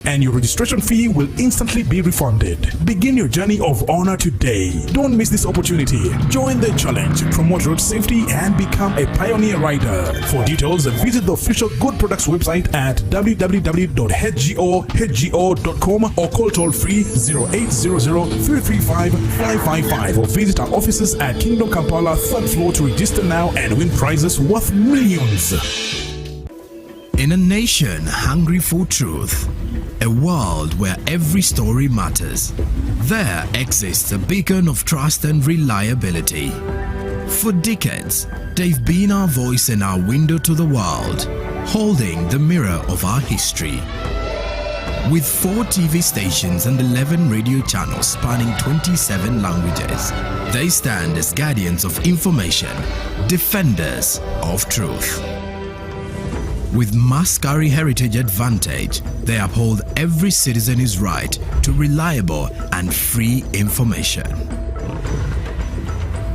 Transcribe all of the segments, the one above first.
and your registration fee will instantly be refunded. Begin your journey of honor today. Don't miss this opportunity. Join the challenge, promote road safety, and become a pioneer rider. For details, visit the official Good Products website at www.hgo.com or call toll-free 0800-335-555 or visit our offices at Kingdom Kampala 3rd floor to register now and win prizes worth millions. In a nation hungry for truth, a world where every story matters, there exists a beacon of trust and reliability. For decades, they've been our voice and our window to the world, holding the mirror of our history. With 4 TV stations and 11 radio channels spanning 27 languages, they stand as guardians of information, defenders of truth. With Mascari Heritage Advantage, they uphold every citizen's right to reliable and free information.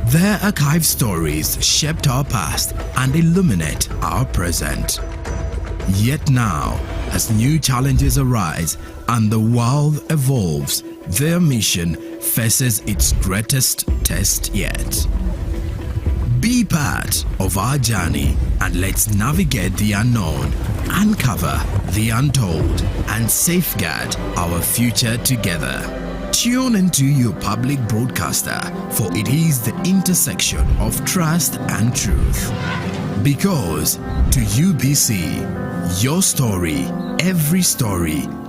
Their archived stories shaped our past and illuminate our present. Yet now, as new challenges arise and the world evolves, their mission faces its greatest test yet. Be part of our journey and let's navigate the unknown, uncover the untold, and safeguard our future together. Tune into your public broadcaster, for it is the intersection of trust and truth. Because to UBC, your story,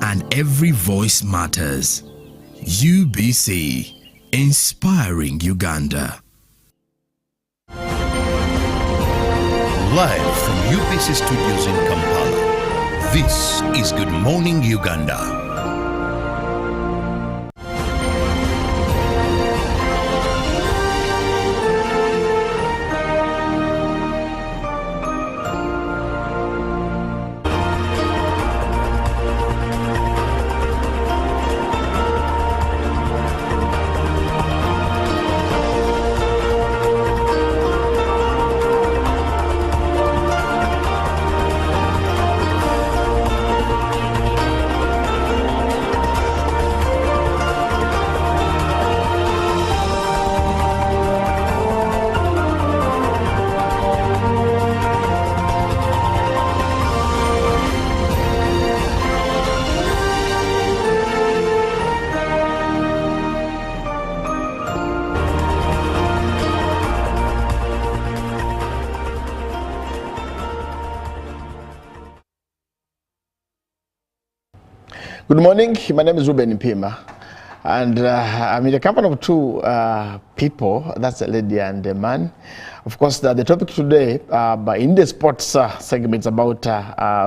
and every voice matters. UBC, inspiring Uganda. Live from UBC Studios in Kampala, this is Good Morning Uganda. Good morning, my name is Ruben Mpima, and I'm in the company of 2 people, that's a lady and a man. Of course, the topic today in the sports segment is about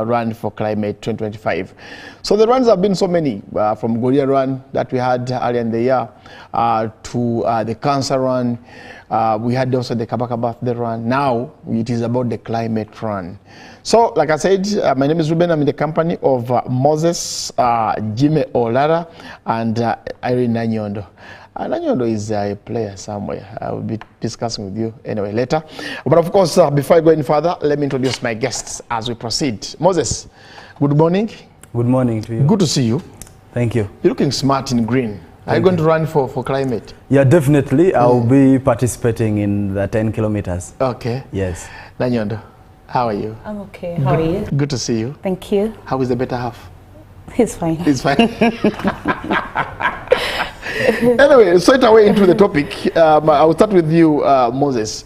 Run for Climate 2025. So the runs have been so many, from Goria Run that we had earlier in the year to the Cancer Run. We had also the Kabaka Birthday Run. Now it is about the Climate Run. So, like I said, my name is Ruben. I'm in the company of Moses, Jimmy Olara, and Irene Nanyondo. Nanyondo is a player somewhere. I will be discussing with you anyway later. But of course, before I go any further, let me introduce my guests as we proceed. Moses, good morning. Good morning to you. Good to see you. Thank you. You're looking smart in green. Are you going to run for climate? Yeah, definitely. I'll be participating in the 10 kilometers. Okay. Yes. Nanyondo, how are you? I'm okay. How are you? Good to see you. Thank you. How is the better half? He's fine. He's fine. Anyway, straight away into the topic. I'll start with you, Moses.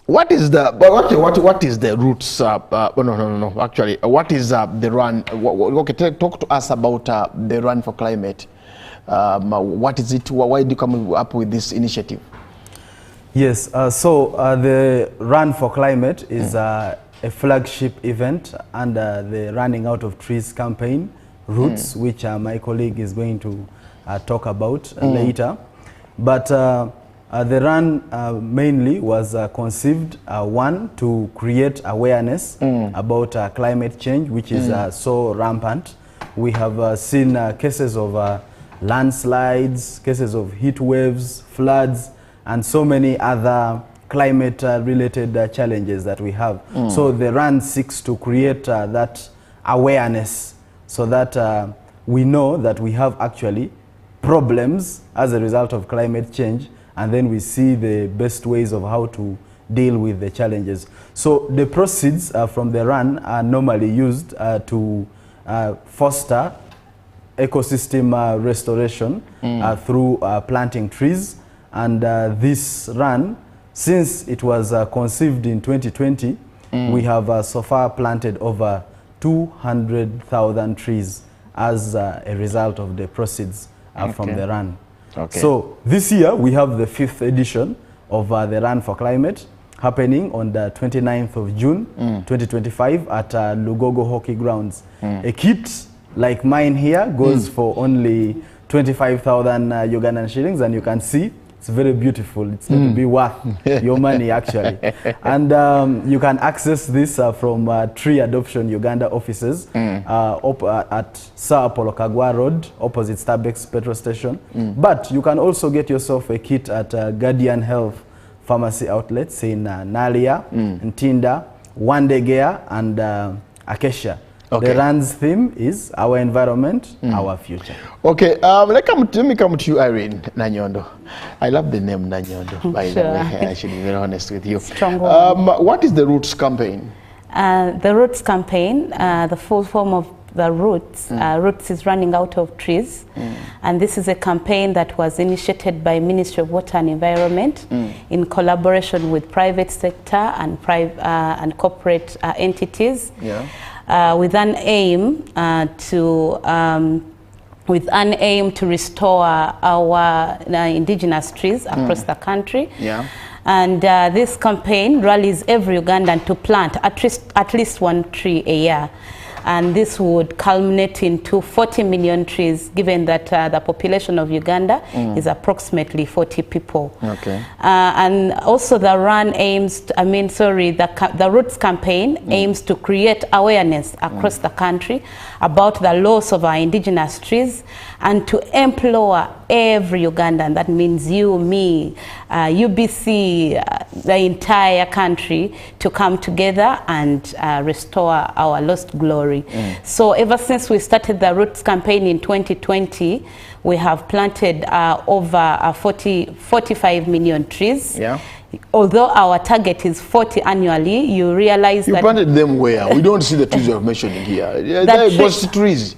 What is the what is the roots? No. Actually, what is the run? Okay, talk to us about the Run for Climate. What is it? Why did you come up with this initiative? Yes. So the Run for Climate is a flagship event under the Running Out of Trees campaign, Roots, which my colleague is going to talk about later. But the run mainly was conceived, one, to create awareness about climate change, which is so rampant. We have seen cases of landslides, cases of heat waves, floods, and so many other climate-related challenges that we have. So the run seeks to create that awareness so that we know that we have actually problems as a result of climate change, and then we see the best ways of how to deal with the challenges. So the proceeds from the run are normally used to foster ecosystem restoration through planting trees. And this run, since it was conceived in 2020, we have so far planted over 200,000 trees as a result of the proceeds from the run. Okay. So this year we have the 5th edition of the Run for Climate happening on the 29th of June 2025 at Lugogo Hockey Grounds. A kit like mine here goes for only 25,000 Ugandan shillings, and you can see it's very beautiful. It's going to be worth your money actually. And you can access this from Tree Adoption Uganda offices at Sao Paulo Kagwa Road, opposite Starbucks petrol station. But you can also get yourself a kit at Guardian Health pharmacy outlets in Nalia, Ntinda, Wandegea, and Acacia. Okay. The run's theme is our environment, our future. Okay, let me come to you, Irene Nanyondo. I love the name Nanyondo, by the way. I should be very honest with you. Strong woman. What is the Roots campaign? The Roots campaign, the full form of the Roots, Roots is running out of trees. And this is a campaign that was initiated by Ministry of Water and Environment in collaboration with private sector and corporate entities. Yeah. With an aim to restore our indigenous trees across the country. Yeah. And this campaign rallies every Ugandan to plant at least one tree a year. And this would culminate into 40 million trees, given that the population of Uganda is approximately 40 people. Okay. And also the run aims, the Roots campaign aims to create awareness across the country about the loss of our indigenous trees, and to empower every Ugandan, that means you, me, UBC, the entire country, to come together and restore our lost glory. So ever since we started the Roots campaign in 2020, we have planted over 45 million trees. Yeah. Although our target is 40 annually, you realize you that... You planted them where? We don't see the trees you're mentioning here. They're ghost trees.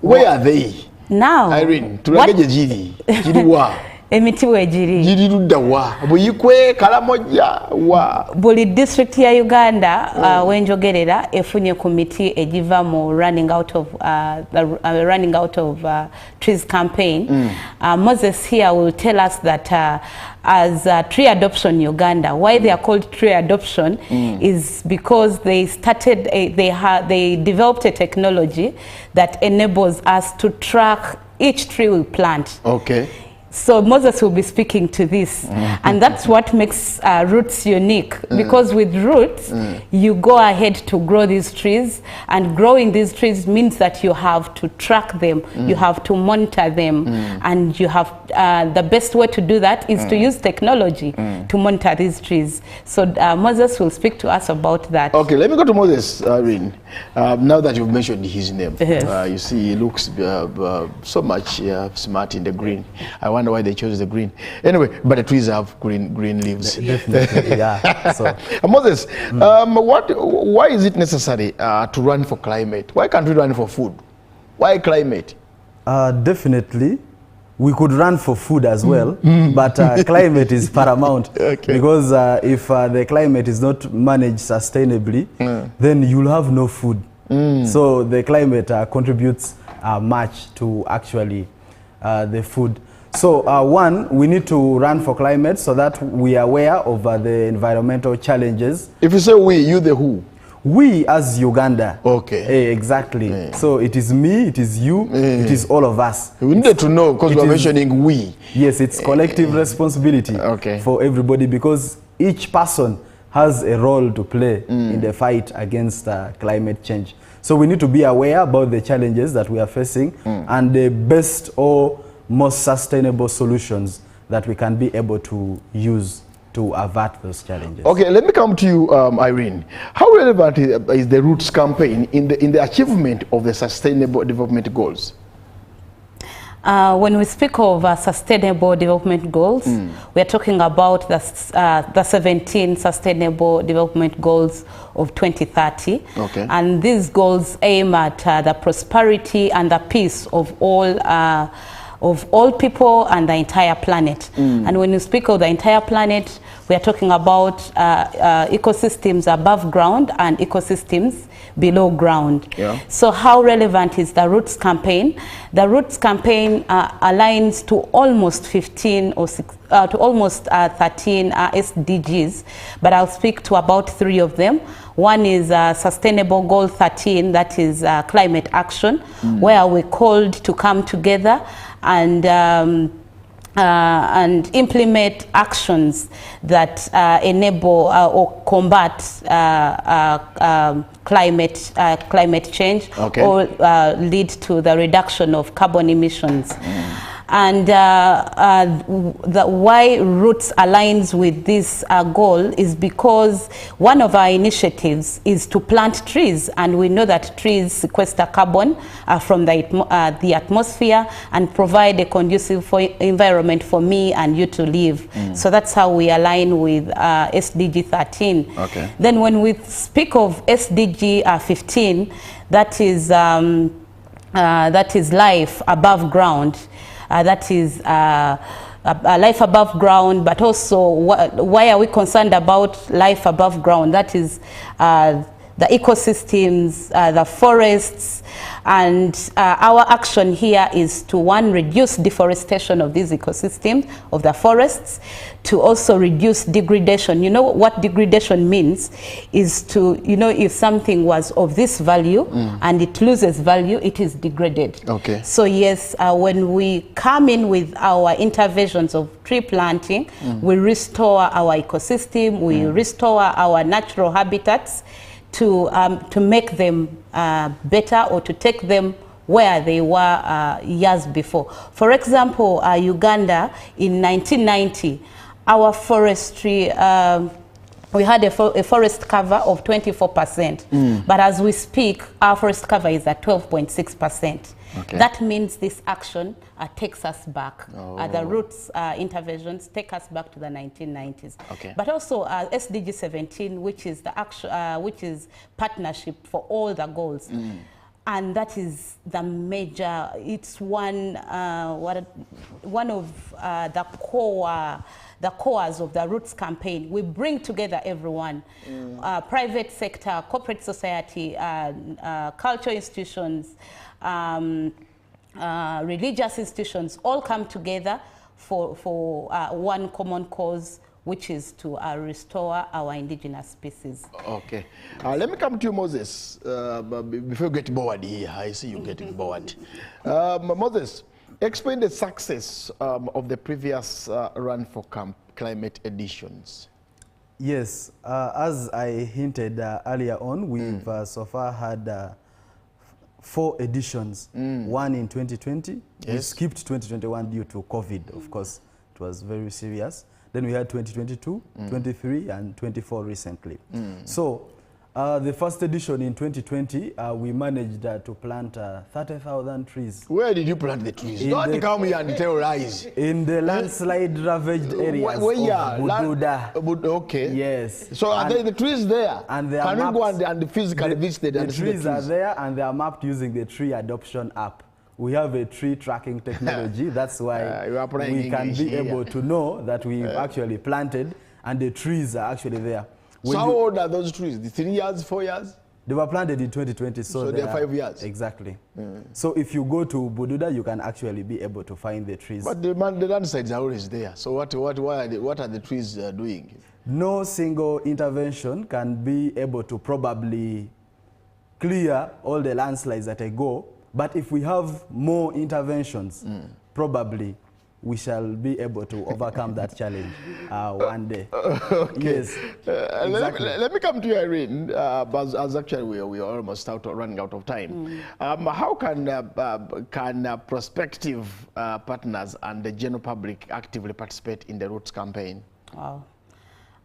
Where are they? Now, Irene, tulageje jiri. Jiri wa. Emiti wejiri. Jiri ludda wa. Buyikwe kalamoja wa. Buli district ya Uganda wenjogerera efunye kumiti ejiva mu running out of trees campaign. Moses here will tell us that as Tree Adoption Uganda, why they are called Tree Adoption is because they started they developed a technology that enables us to track each tree we plant. Okay. So Moses will be speaking to this, and that's what makes Roots unique, because with Roots you go ahead to grow these trees, and growing these trees means that you have to track them, you have to monitor them, and you have the best way to do that is to use technology to monitor these trees. So Moses will speak to us about that. Okay, let me go to Moses, Irene. Now that you've mentioned his name, Yes. you see he looks so much smart in the green. I wonder why they chose the green. Anyway, but the trees have green leaves. Definitely, yeah. So, Moses, why is it necessary to run for climate? Why can't we run for food? Why climate? Definitely, we could run for food as well, but climate is paramount. Okay. Because if the climate is not managed sustainably, then you'll have no food. So the climate contributes much to actually the food. So one, we need to run for climate so that we are aware of the environmental challenges. If you say we, you the who? We as Uganda. Okay. Exactly. So it is me, it is you, it is all of us. We need to know, because we're mentioning we. Yes, it's collective responsibility for everybody, because each person has a role to play in the fight against climate change. So we need to be aware about the challenges that we are facing and the best or most sustainable solutions that we can be able to use. to avert those challenges. Okay, let me come to you, Irene. How relevant is the Roots campaign in the achievement of the Sustainable Development Goals? When we speak of Sustainable Development Goals, we are talking about the 17 Sustainable Development Goals of 2030. Okay. And these goals aim at the prosperity and the peace of all people and the entire planet. And when you speak of the entire planet, we are talking about ecosystems above ground and ecosystems below ground. Yeah. So how relevant is the Roots campaign? The Roots campaign aligns to almost 15 or to almost 13 SDGs, but I'll speak to about 3 of them. One is Sustainable Goal 13, that is climate action, where we're called to come together and implement actions that enable or combat climate change, Okay. or lead to the reduction of carbon emissions. And why Roots aligns with this goal is because one of our initiatives is to plant trees, and we know that trees sequester carbon from the atmosphere and provide a conducive environment for me and you to live. So that's how we align with SDG 13. Okay. Then when we speak of SDG 15, that is life above ground. That is life above ground, but also why are we concerned about life above ground? That is the ecosystems, the forests, and our action here is to, one, reduce deforestation of these ecosystems, of the forests, to also reduce degradation. You know what degradation means? Is to, you know, if something was of this value and it loses value, it is degraded. Okay. So yes, when we come in with our interventions of tree planting, we restore our ecosystem, we restore our natural habitats, to make them better, or to take them where they were years before. For example, Uganda in 1990, our forestry, we had a forest cover of 24%, but as we speak, our forest cover is at 12.6%. Okay. That means this action takes us back. The Roots interventions take us back to the 1990s. Okay. But also SDG 17, which is the action, which is partnership for all the goals. And that is the major, it's one of the cores of the Roots campaign. We bring together everyone, private sector, corporate society, cultural institutions, religious institutions, all come together for one common cause, which is to restore our indigenous species. Okay. Let me come to you, Moses. Before you get bored here, I see you getting bored. Moses, explain the success of the previous Run for Climate editions. Yes, as I hinted earlier on, we've so far had 4 editions, one in 2020. We Yes. skipped 2021 due to COVID, of course. It was very serious. Then we had 2022, 23, and 24 recently. So the first edition in 2020, we managed to plant 30,000 trees. Where did you plant the trees? Don't come here and tell lies. In the landslide ravaged areas of Bududa. Okay. Yes. So are the trees there? And they are Can we go mapped. and physically visit The and see trees the are trees? there, and they are mapped using the tree adoption app. We have a tree tracking technology. That's why you are applying we can English be here. able to know that we've actually planted and the trees are actually there. So When how you- old are those trees? 3 years, 4 years? They were planted in 2020, So they're 5 years? Exactly. So if you go to Bududa, you can actually be able to find the trees. But the landsides are always there. So what are the trees doing? No single intervention can be able to probably clear all the landslides that I go, but if we have more interventions, probably we shall be able to overcome that challenge one day. Okay. Yes, exactly. Let me come to you, Irene, as actually we are almost running out of time. How can prospective partners and the general public actively participate in the Roots campaign? Wow.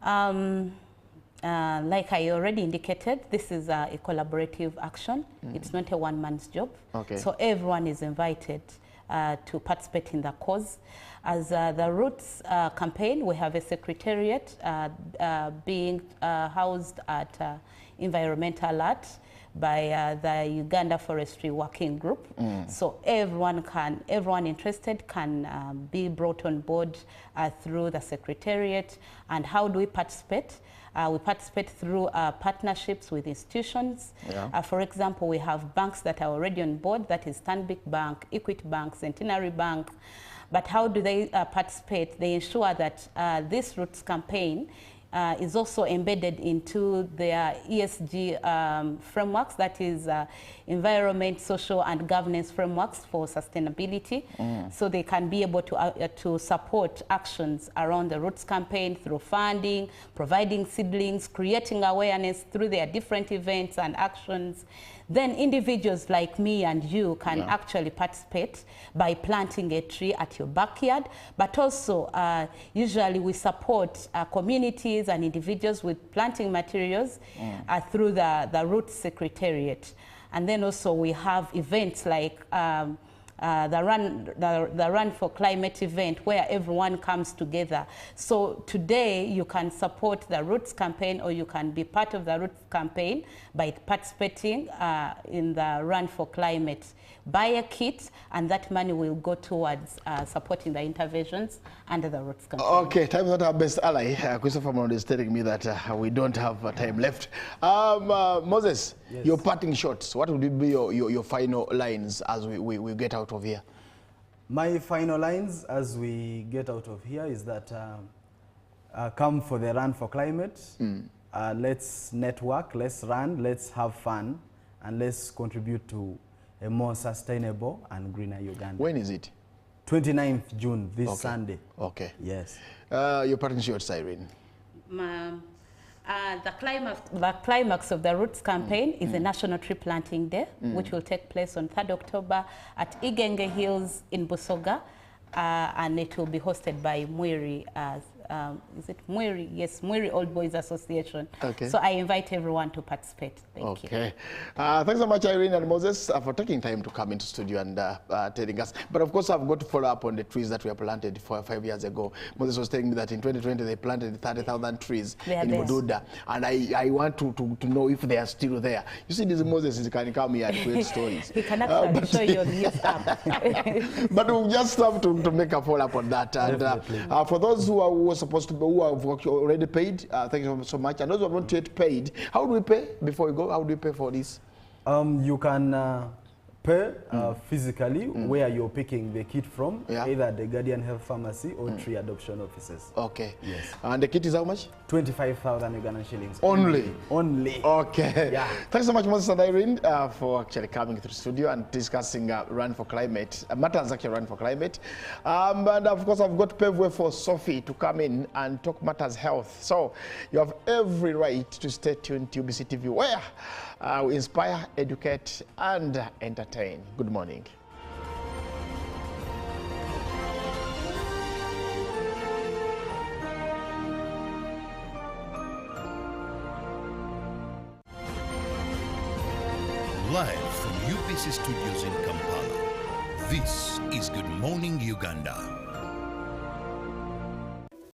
Like I already indicated, this is a collaborative action. It's not a one-man's job. Okay. So everyone is invited to participate in the cause. As the Roots campaign, we have a secretariat being housed at Environmental Art by the Uganda Forestry Working Group. So everyone interested can be brought on board through the secretariat. And how do we participate? We participate through partnerships with institutions. Yeah. For example, we have banks that are already on board, that is Stanbic Bank, Equity Bank, Centenary Bank. But how do they participate? They ensure that this Roots campaign is also embedded into their ESG frameworks, that is environment, social and governance frameworks for sustainability. So they can be able to support actions around the Roots campaign through funding, providing seedlings, creating awareness through their different events and actions. Then individuals like me and you can actually participate by planting a tree at your backyard, but also usually we support communities and individuals with planting materials through the Roots Secretariat. And then also we have events like the Run for Climate event, where everyone comes together. So today you can support the Roots campaign, or you can be part of the Roots campaign by participating in the Run for Climate. Buy a kit, and that money will go towards supporting the interventions under the Roots campaign. Okay, time is not our best ally. Christopher Mondo is telling me that we don't have time left. Moses, Yes. your parting shots, what would be your final lines as we get out of here? My final lines as we get out of here is that come for the Run for Climate. Let's network, let's run, let's have fun, and let's contribute to a more sustainable and greener Uganda. When is it? 29th June, this Sunday. Okay. Yes. Your parting shots, Irene. The climax of the Roots campaign is the National Tree Planting Day, which will take place on 3rd October at Igenge Hills in Busoga, and it will be hosted by Mwiri. Is it Mwiri? Yes, Mwiri Old Boys Association. Okay. So I invite everyone to participate. Thank you. Okay. Thanks so much, Irene and Moses, for taking time to come into studio and telling us. But of course, I've got to follow up on the trees that were planted 5 years ago. Moses was telling me that in 2020 they planted 30,000 trees in Mududa, and I want to know if they are still there. You see, this Moses can come here and create stories. He can actually show you on his app. But we'll just have to make a follow up on that. And for those who are supposed to be, who have already paid, thank you so much. And those who have not yet paid, how do we pay before we go? How do we pay for this? You can pay physically where you're picking the kit from, either the Guardian Health Pharmacy or tree adoption offices. Okay. Yes. And the kit is how much? 25,000 Ugandan shillings. Only? Only. Okay. Yeah. Thanks so much, Moses and Irene, for actually coming through the studio and discussing Run for Climate. Matters actually Run for Climate. And of course, I've got to pave way for Sophie to come in and talk matters health. So you have every right to stay tuned to UBC TV, where we inspire, educate, and entertain. Good morning. Live from UBC Studios in Kampala, this is Good Morning Uganda.